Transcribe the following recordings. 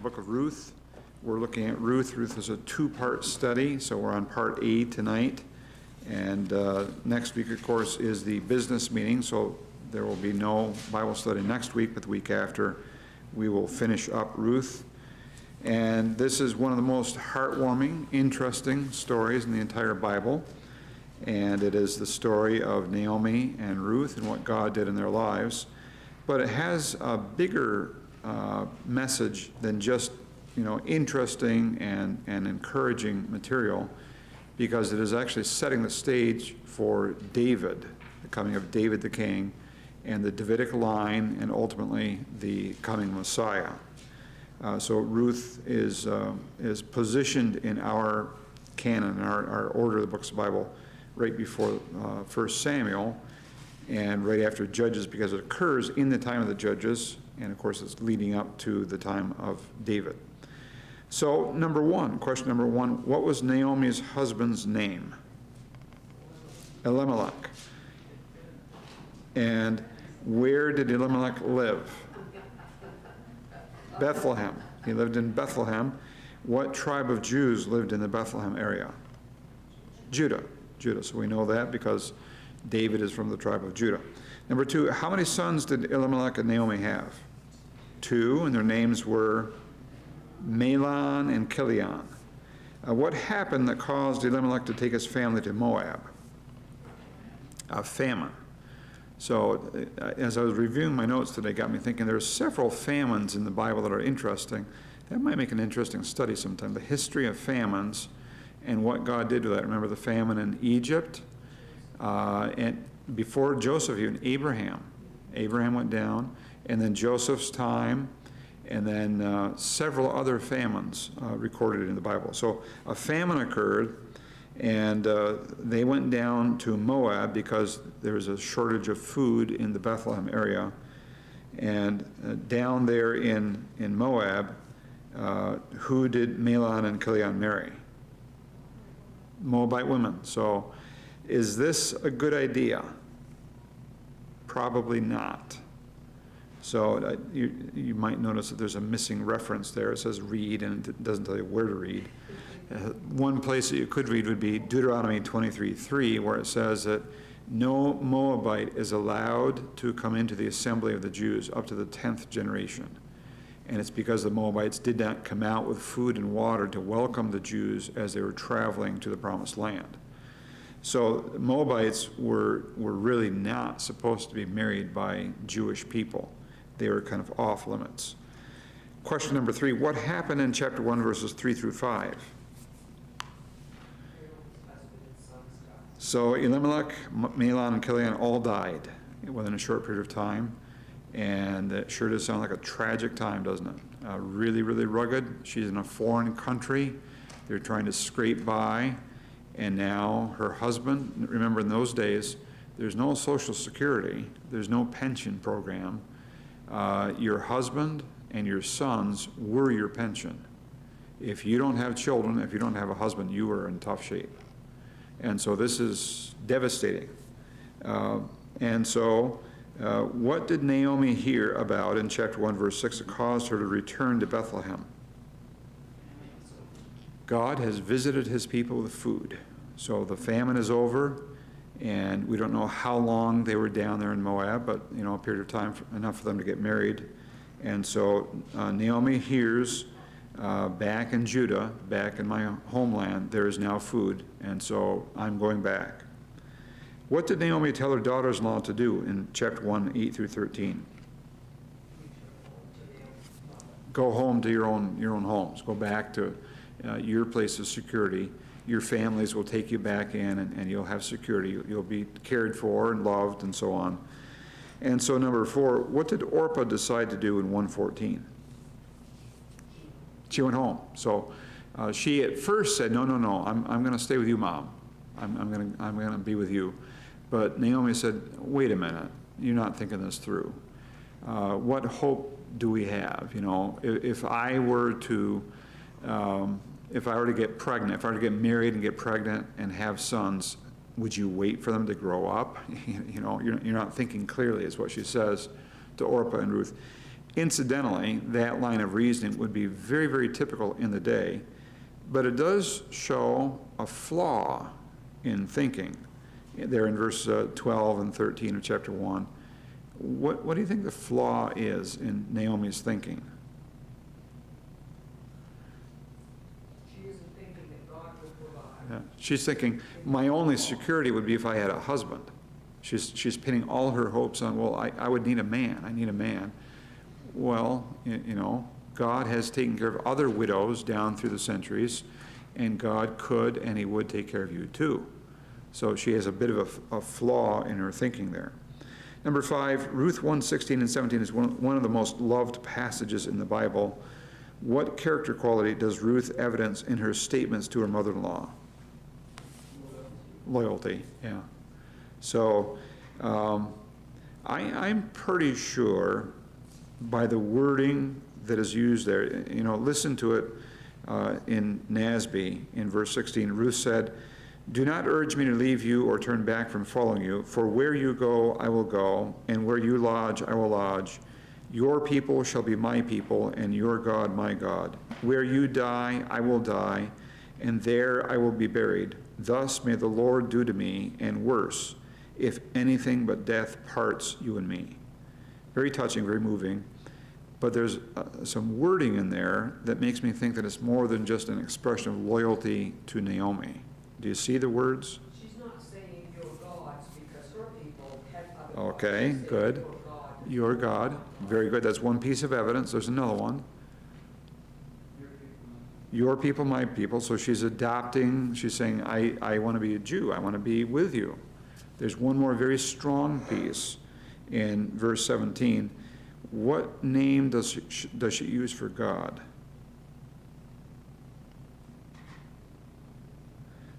Book of Ruth. We're looking at Ruth. Ruth is a two-part study, so we're on part A tonight. And next week, of course, is the business meeting, so there will be no Bible study next week, but the week after we will finish up Ruth. And this is one of the most heartwarming, interesting stories in the entire Bible. And it is the story of Naomi and Ruth and what God did in their lives. But it has a bigger message than just, interesting and encouraging material, because it is actually setting the stage for David, the coming of David the king, and the Davidic line, and ultimately the coming Messiah. So Ruth is positioned in our canon, our order of the books of the Bible, right before 1 Samuel, and right after Judges, because it occurs in the time of the Judges, and of course it's leading up to the time of David. So question number one, what was Naomi's husband's name? Elimelech. And where did Elimelech live? Bethlehem. He lived in Bethlehem. What tribe of Jews lived in the Bethlehem area? Judah. So we know that because David is from the tribe of Judah. Number two, how many sons did Elimelech and Naomi have? 2, and their names were Mahlon and Chilion. What happened that caused Elimelech to take his family to Moab? A famine. So as I was reviewing my notes today, got me thinking there's several famines in the Bible that are interesting. That might make an interesting study sometime. The history of famines and what God did with that. Remember the famine in Egypt? And before Joseph, even Abraham went down, and then Joseph's time, and then several other famines recorded in the Bible. So a famine occurred, and they went down to Moab because there was a shortage of food in the Bethlehem area. And down there in Moab, who did Mahlon and Chilion marry? Moabite women. So is this a good idea? Probably not. So you might notice that there's a missing reference there. It says read, and it doesn't tell you where to read. One place that you could read would be Deuteronomy 23:3, where it says that no Moabite is allowed to come into the assembly of the Jews up to the 10th generation. And it's because the Moabites did not come out with food and water to welcome the Jews as they were traveling to the promised land. So Moabites were really not supposed to be married by Jewish people. They were kind of off limits. Question number 3, what happened in chapter 1, verses 3 through 5? So Elimelech, Mahlon, and Chilion all died within a short period of time. And it sure does sound like a tragic time, doesn't it? Really, really rugged. She's in a foreign country. They're trying to scrape by. And now her husband, remember in those days, there's no Social Security. There's no pension program. Your husband and your sons were your pension. If you don't have children, if you don't have a husband, you are in tough shape. And so this is devastating. And so what did Naomi hear about in chapter 1, verse 6 that caused her to return to Bethlehem? God has visited his people with food. So the famine is over, and we don't know how long they were down there in Moab, but a period of time enough for them to get married. And so Naomi hears back in Judah, back in my homeland, there is now food, and so I'm going back. What did Naomi tell her daughters-in-law to do in chapter 1, 8 through 13? Go home to your own homes. Go back to your place of security. Your families will take you back in, and you'll have security. You'll be cared for and loved and so on. And so number 4, what did Orpah decide to do in 1:14? She went home. So she at first said, no, I'm going to stay with you, Mom. I'm going to be with you. But Naomi said, wait a minute, you're not thinking this through. What hope do we have? If I were to get pregnant, if I were to get married and get pregnant and have sons, would you wait for them to grow up? You're not thinking clearly, is what she says to Orpah and Ruth. Incidentally, that line of reasoning would be very, very typical in the day, but it does show a flaw in thinking. There in verse 12 and 13 of chapter 1. What do you think the flaw is in Naomi's thinking? She isn't thinking that God will provide. Yeah. She's thinking, my only security would be if I had a husband. She's pinning all her hopes on, well, I would need a man. I need a man. Well, you know, God has taken care of other widows down through the centuries, and God could and he would take care of you too. So she has a bit of a flaw in her thinking there. Number 5, Ruth 1:16 and 17 is one of the most loved passages in the Bible. What character quality does Ruth evidence in her statements to her mother-in-law? Loyalty, yeah. So I'm pretty sure by the wording that is used there, you know, listen to it in NASB in verse 16. Ruth said, "Do not urge me to leave you or turn back from following you, for where you go, I will go, and where you lodge, I will lodge. Your people shall be my people, and your God my God. Where you die, I will die, and there I will be buried. Thus may the Lord do to me, and worse, if anything but death parts you and me." Very touching, very moving. But there's some wording in there that makes me think that it's more than just an expression of loyalty to Naomi. Do you see the words? She's not saying your gods because her people had other gods. Okay, She's saying good. your God. Your God. Very good. That's one piece of evidence. There's another one. Your people, my people. So she's adopting, she's saying, I want to be a Jew. I want to be with you. There's one more very strong piece in verse 17. What name does she use for God?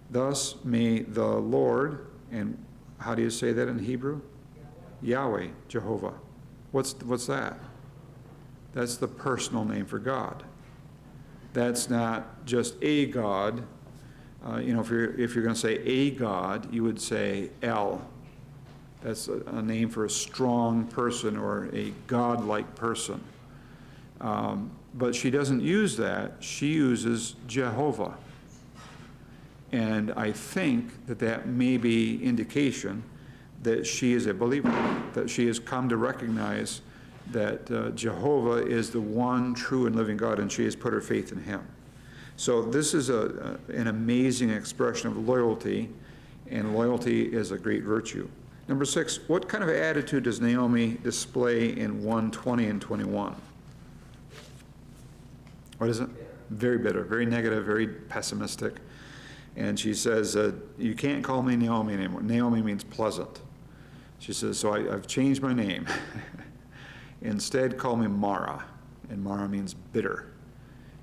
Thus may the Lord, and how do you say that in Hebrew? Yahweh, Jehovah. What's that? That's the personal name for God. That's not just a God. You know, if you're going to say a God, you would say El. That's a name for a strong person or a God-like person. But she doesn't use that. She uses Jehovah. And I think that may be indication that she is a believer, that she has come to recognize that Jehovah is the one true and living God, and she has put her faith in him. So this is an amazing expression of loyalty, and loyalty is a great virtue. Number 6, what kind of attitude does Naomi display in 1:20 and 21? What is it? Very bitter, very negative, very pessimistic. And she says, you can't call me Naomi anymore. Naomi means pleasant. She says, so I've changed my name. Instead, call me Mara. And Mara means bitter.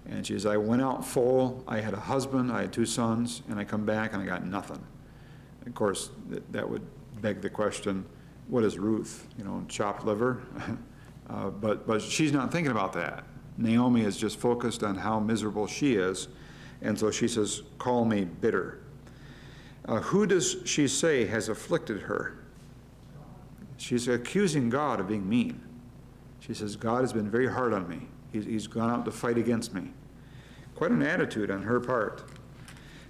And she says, I went out full. I had a husband. I had 2 sons. And I come back and I got nothing. Of course, that would beg the question, what is Ruth? You know, chopped liver? But she's not thinking about that. Naomi is just focused on how miserable she is. And so she says, call me bitter. Who does she say has afflicted her? She's accusing God of being mean. She says, God has been very hard on me. He's gone out to fight against me. Quite an attitude on her part.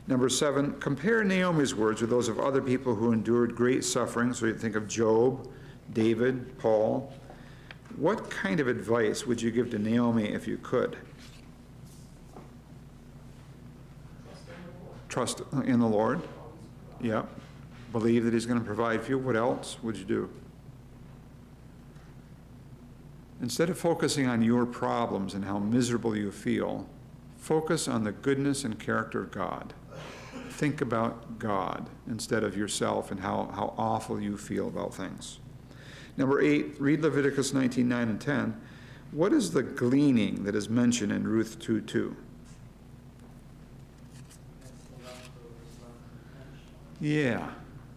Number 7, compare Naomi's words with those of other people who endured great suffering. So you think of Job, David, Paul. What kind of advice would you give to Naomi if you could? Trust in the Lord. Yeah. Believe that he's going to provide for you. What else would you do? Instead of focusing on your problems and how miserable you feel, focus on the goodness and character of God. Think about God instead of yourself and how awful you feel about things. Number 8, read Leviticus 19:9 and 10. What is the gleaning that is mentioned in Ruth 2:2? Yeah.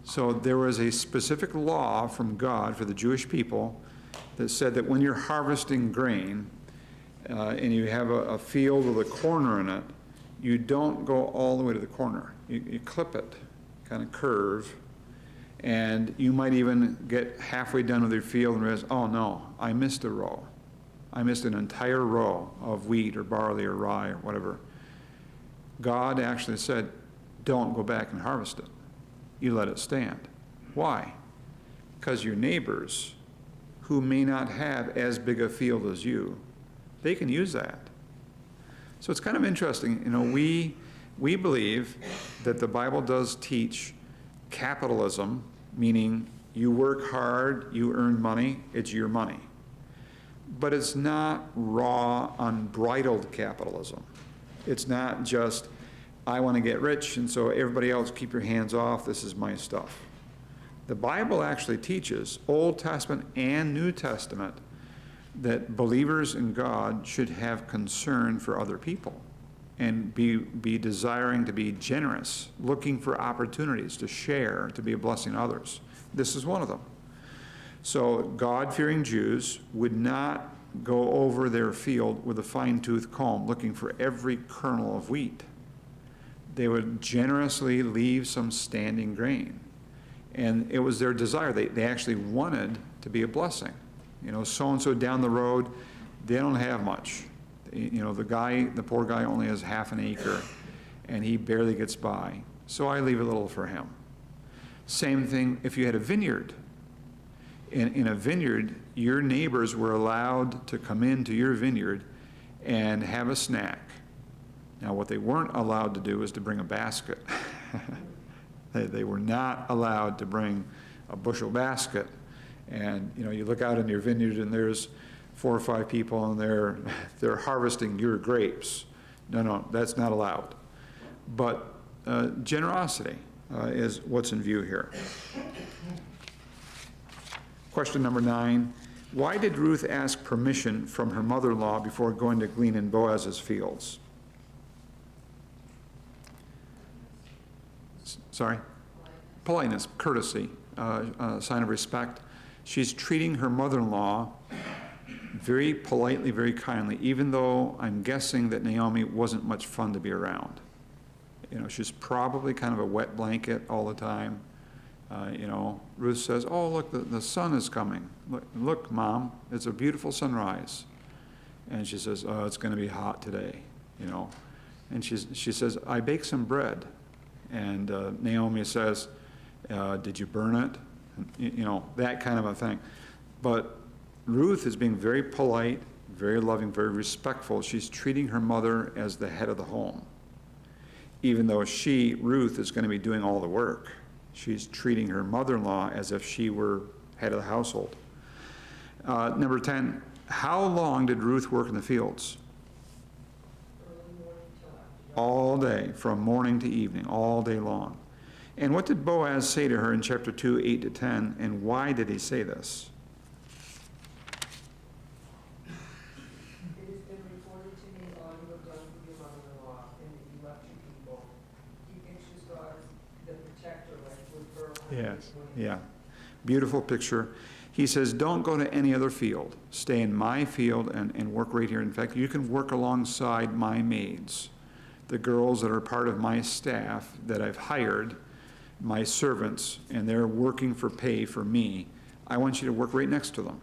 So there was a specific law from God for the Jewish people that said that when you're harvesting grain and you have a field with a corner in it, you don't go all the way to the corner. You clip it, kind of curve, and you might even get halfway done with your field and realize, oh no, I missed a row. I missed an entire row of wheat or barley or rye or whatever. God actually said, don't go back and harvest it. You let it stand. Why? Because your neighbors, who may not have as big a field as you, they can use that. So it's kind of interesting. We believe that the Bible does teach capitalism, meaning you work hard, you earn money, it's your money. But it's not raw, unbridled capitalism. It's not just, I want to get rich, and so everybody else keep your hands off, this is my stuff. The Bible actually teaches, Old Testament and New Testament, that believers in God should have concern for other people and be desiring to be generous, looking for opportunities to share, to be a blessing to others. This is one of them. So God-fearing Jews would not go over their field with a fine-tooth comb looking for every kernel of wheat. They would generously leave some standing grain. And it was their desire. They actually wanted to be a blessing. So-and-so down the road, they don't have much. The poor guy only has half an acre, and he barely gets by. So I leave a little for him. Same thing if you had a vineyard. In a vineyard, your neighbors were allowed to come into your vineyard and have a snack. Now, what they weren't allowed to do was to bring a basket. They were not allowed to bring a bushel basket. And you look out in your vineyard and there's 4 or 5 people and they're harvesting your grapes. No, that's not allowed. But generosity is what's in view here. Question number 9, why did Ruth ask permission from her mother-in-law before going to glean in Boaz's fields? Sorry? Politeness, courtesy, sign of respect. She's treating her mother-in-law very politely, very kindly, even though I'm guessing that Naomi wasn't much fun to be around. She's probably kind of a wet blanket all the time. Ruth says, oh, look, the sun is coming. Look, Mom, it's a beautiful sunrise. And she says, oh, it's going to be hot today, And she says, I baked some bread. And Naomi says, did you burn it? That kind of a thing. But Ruth is being very polite, very loving, very respectful. She's treating her mother as the head of the home. Even though Ruth, is going to be doing all the work. She's treating her mother-in-law as if she were head of the household. Number 10, how long did Ruth work in the fields? All day, from morning to evening, all day long. And what did Boaz say to her in chapter 2, 8 to 10, and why did he say this? It has been reported to me all you have done for your mother-in-law, and that you left your people. He pictures God as the protector, like with her. Yes, yeah. Beautiful picture. He says, don't go to any other field. Stay in my field and work right here. In fact, you can work alongside my maids, the girls that are part of my staff that I've hired, my servants, and they're working for pay for me. I want you to work right next to them.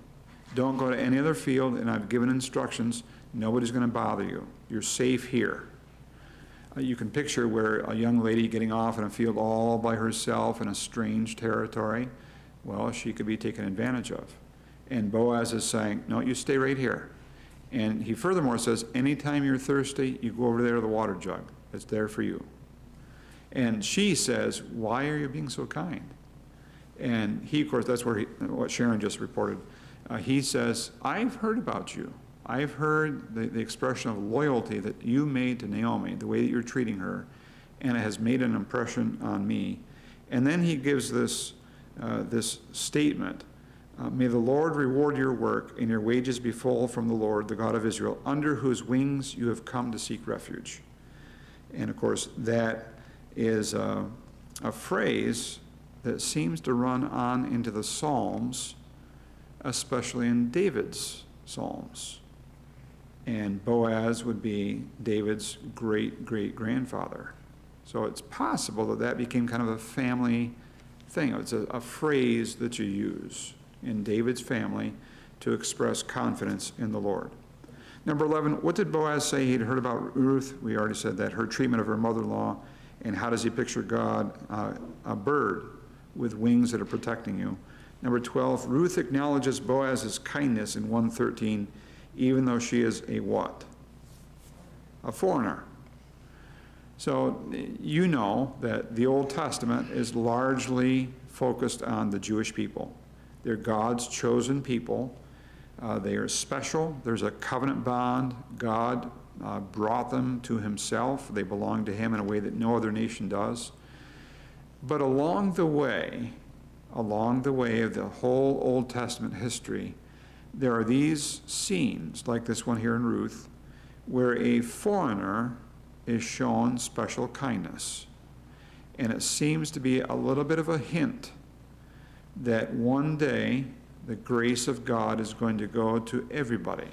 Don't go to any other field, and I've given instructions. Nobody's going to bother you. You're safe here. You can picture where a young lady getting off in a field all by herself in a strange territory. Well, she could be taken advantage of. And Boaz is saying, no, you stay right here. And he furthermore says, anytime you're thirsty, you go over there to the water jug. It's there for you. And she says, why are you being so kind? And he, of course, that's what Sharon just reported. He says, I've heard about you. I've heard the expression of loyalty that you made to Naomi, the way that you're treating her, and it has made an impression on me. And then he gives this statement. May the Lord reward your work, and your wages be full from the Lord, the God of Israel, under whose wings you have come to seek refuge. And of course, that is a phrase that seems to run on into the Psalms, especially in David's Psalms. And Boaz would be David's great-great-grandfather. So it's possible that became kind of a family thing. It's a phrase that you use in David's family to express confidence in the Lord. Number 11, what did Boaz say he'd heard about Ruth? We already said that, her treatment of her mother-in-law. And how does he picture God? A bird with wings that are protecting you. Number 12, Ruth acknowledges Boaz's kindness in 1:13, even though she is a what? A foreigner. So you know that the Old Testament is largely focused on the Jewish people. They're God's chosen people. They are special. There's a covenant bond. God brought them to himself. They belong to him in a way that no other nation does. But along the way of the whole Old Testament history, there are these scenes, like this one here in Ruth, where a foreigner is shown special kindness. And it seems to be a little bit of a hint that one day the grace of God is going to go to everybody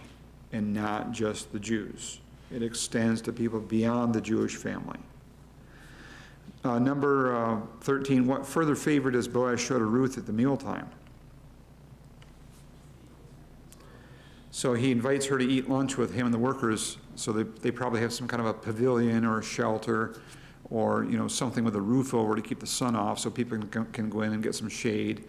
and not just the Jews. It extends to people beyond the Jewish family. Number 13, what further favor does Boaz show to Ruth at the mealtime? So he invites her to eat lunch with him and the workers, so they probably have some kind of a pavilion or a shelter or something with a roof over to keep the sun off so people can go in and get some shade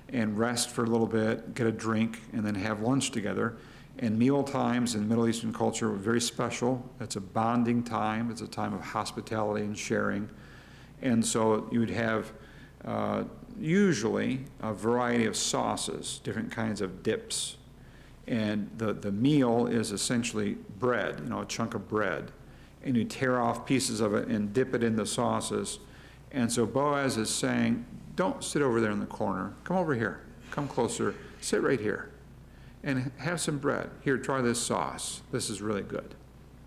and rest for a little bit, get a drink, and then have lunch together. And meal times in Middle Eastern culture were very special. It's a bonding time. It's a time of hospitality and sharing. And so you would have usually a variety of sauces, different kinds of dips. And the meal is essentially bread, a chunk of bread. And you tear off pieces of it and dip it in the sauces. And so Boaz is saying, don't sit over there in the corner. Come over here. Come closer. Sit right here. And have some bread. Here, try this sauce. This is really good.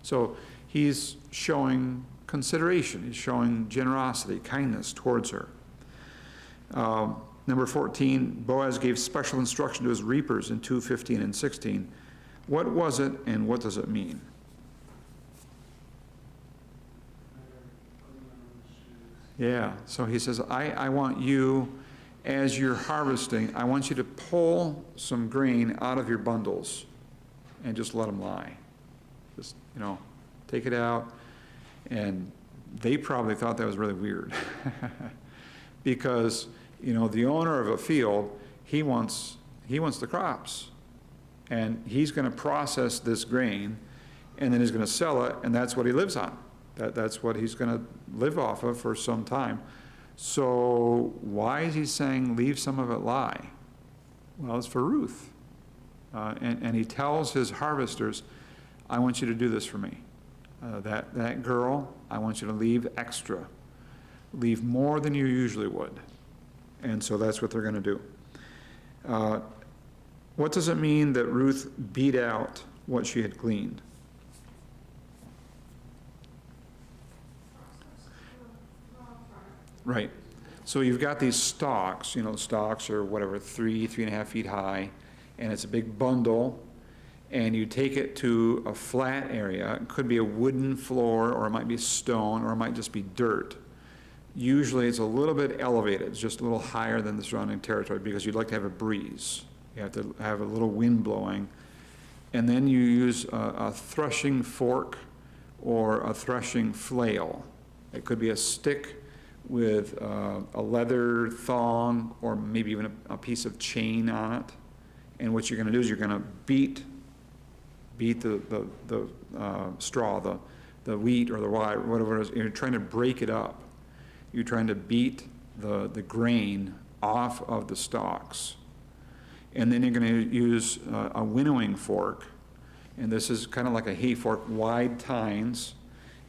So he's showing consideration. He's showing generosity, kindness towards her. Number 14, Boaz gave special instruction to his reapers in 2:15 and 16. What was it and what does it mean? Yeah, so he says, I want you, as you're harvesting, I want you to pull some grain out of your bundles and just let them lie. Just, take it out. And they probably thought that was really weird. Because, the owner of a field, he wants the crops. And he's going to process this grain, and then he's going to sell it, and that's what he lives on. That's what he's going to live off of for some time. So why is he saying leave some of it lie? Well, it's for Ruth. And he tells his harvesters, I want you to do this for me. That girl, I want you to leave extra. Leave more than you usually would. And so that's what they're going to do. What does it mean that Ruth beat out what she had gleaned? Right. So you've got these stalks, stalks are whatever, 3.5 feet high, and it's a big bundle, and you take it to a flat area. It could be a wooden floor, or it might be stone, or it might just be dirt. Usually it's a little bit elevated, it's just a little higher than the surrounding territory because you'd like to have a breeze. You have to have a little wind blowing. And then you use a threshing fork or a threshing flail. It could be a stick with a leather thong or maybe even a piece of chain on it. And what you're going to do is you're going to beat the straw, the wheat or the rye, whatever it is. You're trying to break it up. You're trying to beat the grain off of the stalks. And then you're going to use a winnowing fork. And this is kind of like a hay fork, wide tines.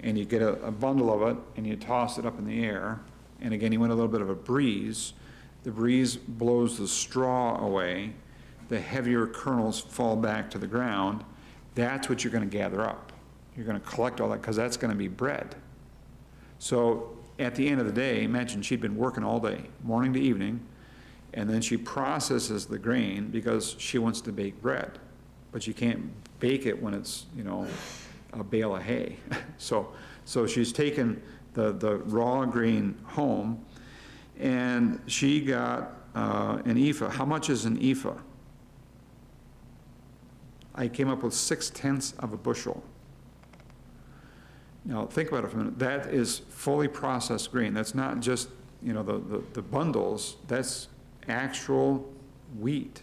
And you get a bundle of it, and you toss it up in the air. And again, you want a little bit of a breeze. The breeze blows the straw away. The heavier kernels fall back to the ground. That's what you're going to gather up. You're going to collect all that, because that's going to be bread. So at the end of the day, imagine she'd been working all day, morning to evening, and then she processes the grain because she wants to bake bread. But you can't bake it when it's, a bale of hay. So she's taken the raw grain home, and she got an ephah. How much is an ephah? I came up with 6/10 of a bushel. Now, think about it for a minute. That is fully processed grain. That's not just, you know, the bundles. That's actual wheat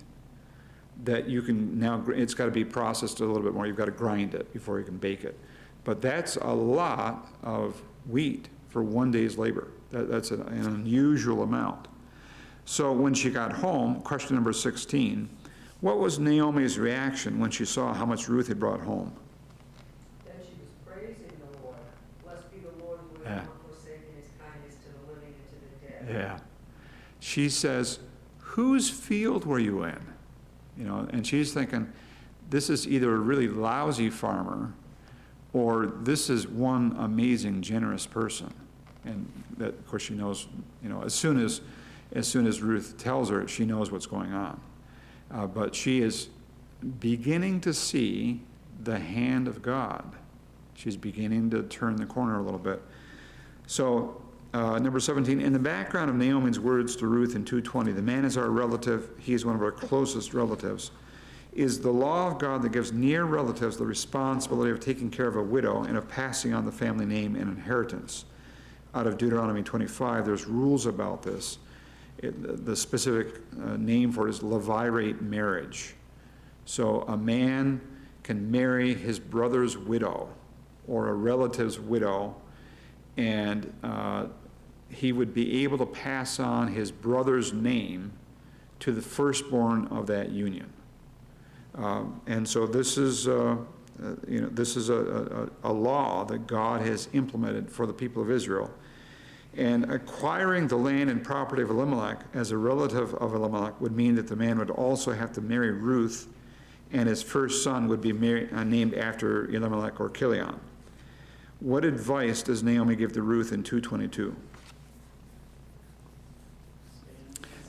that you can now, it's got to be processed a little bit more. You've got to grind it before you can bake it. But that's a lot of wheat for one day's labor. That's an unusual amount. So when she got home, question number 16, what was Naomi's reaction when she saw how much Ruth had brought home? Then she was praising the Lord. Blessed be the Lord who has not forsaken his kindness to the living and to the dead. Yeah. She says, whose field were you in? You know, and she's thinking, this is either a really lousy farmer or this is one amazing, generous person. And that, of course, she knows, you know, as soon as Ruth tells her, she knows what's going on. But she is beginning to see the hand of God. She's beginning to turn the corner a little bit. So, number 17, in the background of Naomi's words to Ruth in 2:20, the man is our relative, he is one of our closest relatives, is the law of God that gives near relatives the responsibility of taking care of a widow and of passing on the family name and inheritance. Out of Deuteronomy 25, there's rules about this. The specific name for it is levirate marriage. So a man can marry his brother's widow or a relative's widow, and he would be able to pass on his brother's name to the firstborn of that union. And so this is, this is a law that God has implemented for the people of Israel. And acquiring the land and property of Elimelech as a relative of Elimelech would mean that the man would also have to marry Ruth, and his first son would be named after Elimelech or Chilion. What advice does Naomi give to Ruth in 2:22?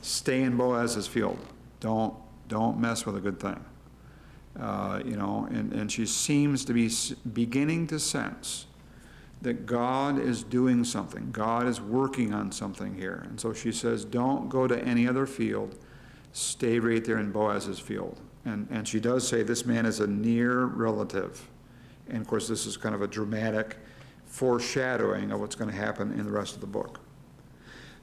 Stay in Boaz's field. Don't mess with a good thing. And she seems to be beginning to sense that God is doing something. God is working on something here. And so she says, don't go to any other field. Stay right there in Boaz's field. And she does say this man is a near relative. And of course, this is kind of a dramatic foreshadowing of what's going to happen in the rest of the book.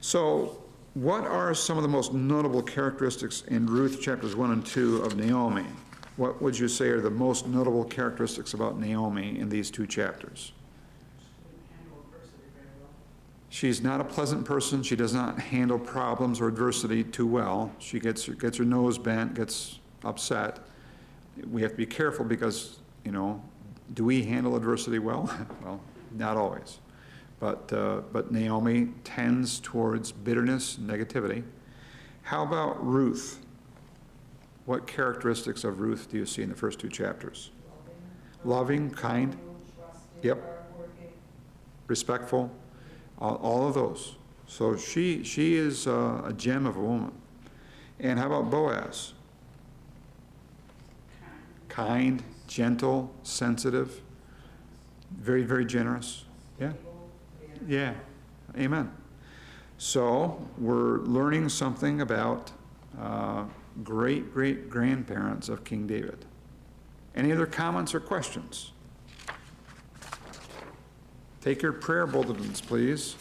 So what are some of the most notable characteristics in Ruth chapters 1 and 2 of Naomi? What would you say are the most notable characteristics about Naomi in these two chapters? She's not a pleasant person. She does not handle problems or adversity too well. She gets her nose bent, gets upset. We have to be careful because, do we handle adversity well? Well, not always. But Naomi tends towards bitterness, negativity. How about Ruth? What characteristics of Ruth do you see in the first two chapters? Loving, kind, yep, respectful, all of those. So she is a gem of a woman. And how about Boaz? Kind, gentle, sensitive, very, very generous. Yeah? Yeah. Amen. So we're learning something about great-great-grandparents of King David. Any other comments or questions? Take your prayer bulletins, please.